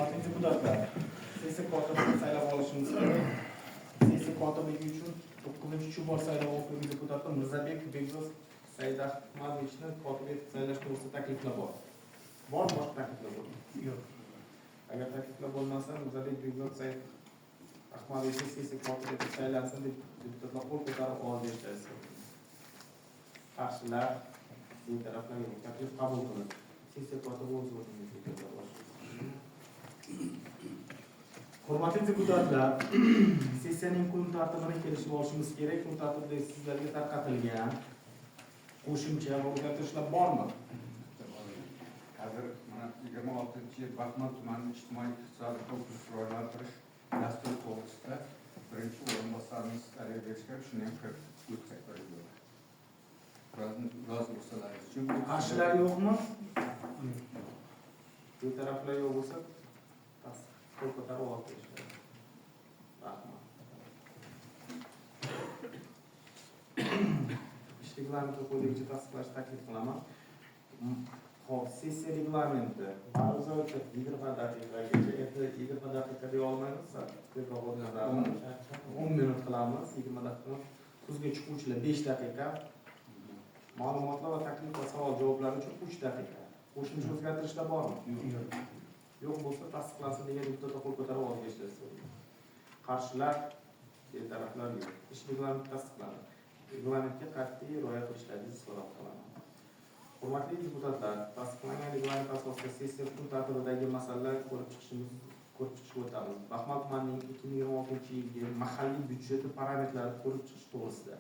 Hurmatli deputatlar, sessiya kotibini saylab olishimiz kerak. Sessiya kotibligi uchun 9-chi bor saylov okrugi deputati Mirzabek Begzod Saidahmadovichni kotib etib saylash to'g'risida takliflar bor. Bormi boshqa takliflar bor? Yo'q. Agar takliflar bo'lmasa, Mirzabek Begzod Saidahmadovichni sessiya kotib etib saylansin deb deputatlar qo'l ko'tarib ovoz berishadi. Qarshilar, bu taraflarga taklif qabul qilindi. Sessiya kotibi o'z o'rniga deputatlar. Hurmatli deputatlar, sessiyaning kun tartibini kelishib olishimiz kerak. Kun tartibida sizlarga tarqatilgan qo'shimcha va o'zgartirishlar bormi? Hozir mana 26-yil Baxmal tumani ijtimoiy-iqtisodiy kompleks rivojlantirish dasturi to'g'risida birinchi o'rinbosarimiz Alibekov shuni ham kirib o'tsak bo'ladi. Yozib o'rsalaringiz uchun Qarshilar yo'qmi? Bu taraflar yo'q bo'lsa, qo'l ko'tarib ovoz berishadi. Rahmat. Ish reglamenti quyidagicha tasdiqlash taklif qilaman. Hop, sessiya reglamenti ma'ruza 20 daqiqagacha, endi 20 daqiqa deya olmaymiz, ko'proq o'rganamiz. 10 minut qilamiz, 20 daqiqa. So'zga chiquvchilar 5 daqiqa. Ma'lumotlar va taklif va savol javoblar uchun 3 daqiqa. Qo'shimcha o'zgartirishlar bormi? Yo'q. Yo'q bo'lsa tasdiqlansin degan deputatlar qo'l ko'tarib ovoz berishadi. Qarshilar, betaraflar yo'q. Ish reglamenti tasdiqlandi. Reglamentga qat'iy rioya qilishlaringizni so'rab qolaman. Hurmatli deputatlar, tasdiqlangan reglament asosida sessiya kun tartibidagi masalalar ko'rib chiqishga o'tamiz. Baxmal tumanining 2026-yilgi mahalliy byudjeti parametrlarini ko'rib chiqish to'g'risida.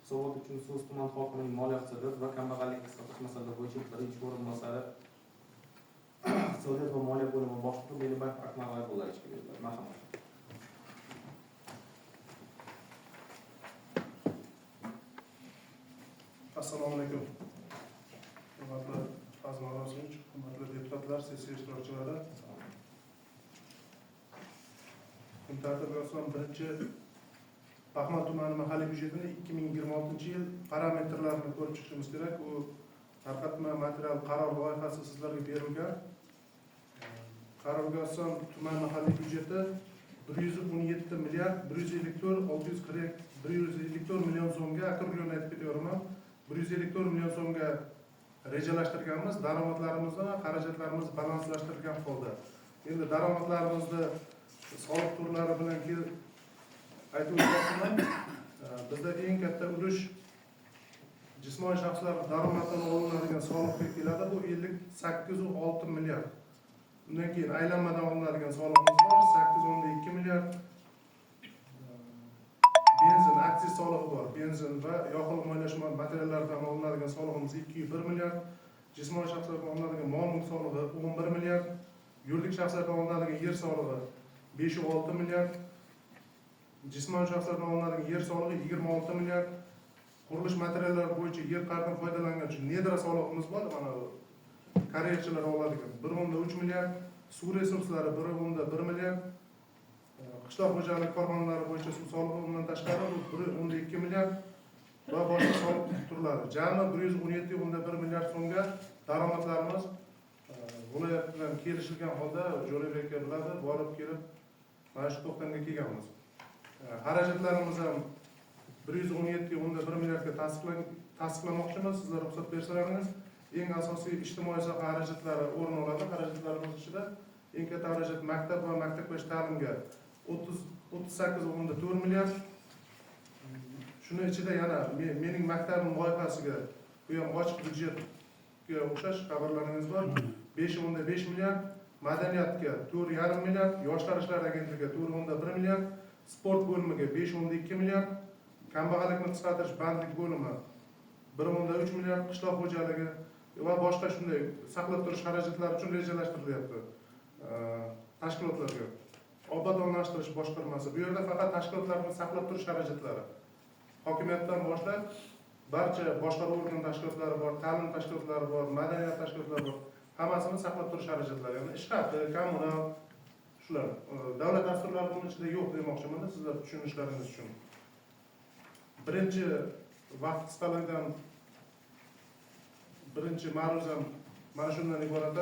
Hisobot uchun so'z tuman hokimining moliya iqtisodiyot va kambag'allikni qisqartirish masalalari bo'yicha birinchi o'rinbosari iqtisodiyot va moliya bo'limi boshlig'i Belibayev Akmal Aybullayevichga beriladi. Marhamat. Assalomu alaykum. Hurmatli Fazl Marozimovich, hurmatli deputatlar, sessiya ishtirokchilari. Kun tartibiga asosan birinchi Baxmal tumani mahalliy byudjetini 2026-yil parametrlarini ko'rib chiqishimiz kerak. U tarqatma material qaror loyihasi sizlarga berilgan. Qarorga asosan tuman mahalliy byudjeti 117 milliard 154 million so'mga akrimlyon aytib ketayoraman. 154 million so'mga rejalashtirganmiz, daromadlarimizni va xarajatlarimizni balanslashtirgan holda. Endi daromadlarimizni soliq turlari bilan aytib o'tmoqchiman. Bizda eng katta ulush jismoniy shaxslar daromadidan olinadigan soliqqa keladi. Bu 58,6 milliard. Undan keyin aylanmadan olinadigan soliqimiz bor, 8,2 milliard. Benzin aksiz solig'i bor. Benzin va yoqilg'i moylashma materiallaridan olinadigan solig'imiz 2,1 milliard. Jismoniy shaxslardan olinadigan mol-mulk solig'i 11 milliard. Yuridik shaxslardan olinadigan yer solig'i 5,6 milliard. Jismoniy shaxslardan olinadigan yer solig'i 26 milliard. Qurilish materiallari bo'yicha yer qa'ridan foydalangan uchun nedra solig'imiz bor, mana bu karerchilar oladigan 1,3 milliard. Suv resurslari 1,1 milliard. Qishloq xo'jaligi korxonalari bo'yicha suv solig'i undan tashqari 1,2 milliard va boshqa soliq turlari. Jami 117,1 milliard so'mga daromadlarimiz viloyat bilan kelishilgan holda Jo'rabek aka biladi, borib kelib mana shu to'xtamga kelganmiz. Xarajatlarimiz ham 117,1 milliardga tasdiqlamoqchimiz. Sizlar ruxsat bersalaringiz, eng asosiy ijtimoiy soha xarajatlari o'rin oladi. Xarajatlarimiz ichida eng katta xarajat maktab va maktabgacha ta'limga 38,4 milliard. Shuni ichida yana mening maktabim loyihasiga, bu ham ochiq byudjetga o'xshash xabarlaringiz bor. 5,5 milliard, madaniyatga 4,5 milliard, yoshlar ishlari agentligiga 4,1 milliard, sport bo'limiga 5,2 milliard, kambag'allikni qisqartirish bandlik bo'limi 1,3 milliard, qishloq xo'jaligi va boshqa shunday saqlab turish xarajatlari uchun rejalashtirilyapti. Tashkilotlarga obodonlashtirish boshqarmasi. Bu yerda faqat tashkilotlarni saqlab turish xarajatlari. Hokimiyatdan boshlab barcha boshqaruv organ tashkilotlari bor, ta'lim tashkilotlari bor, madaniyat tashkilotlari bor. Hammasini saqlab turish xarajatlari, ya'ni ish haqi, kommunal shular. Davlat dasturlari buning ichida yo'q demoqchiman, sizlar tushunishlaringiz uchun. Birinchi vaqt qisqalangan birinchi ma'ruzam mana shundan iborat.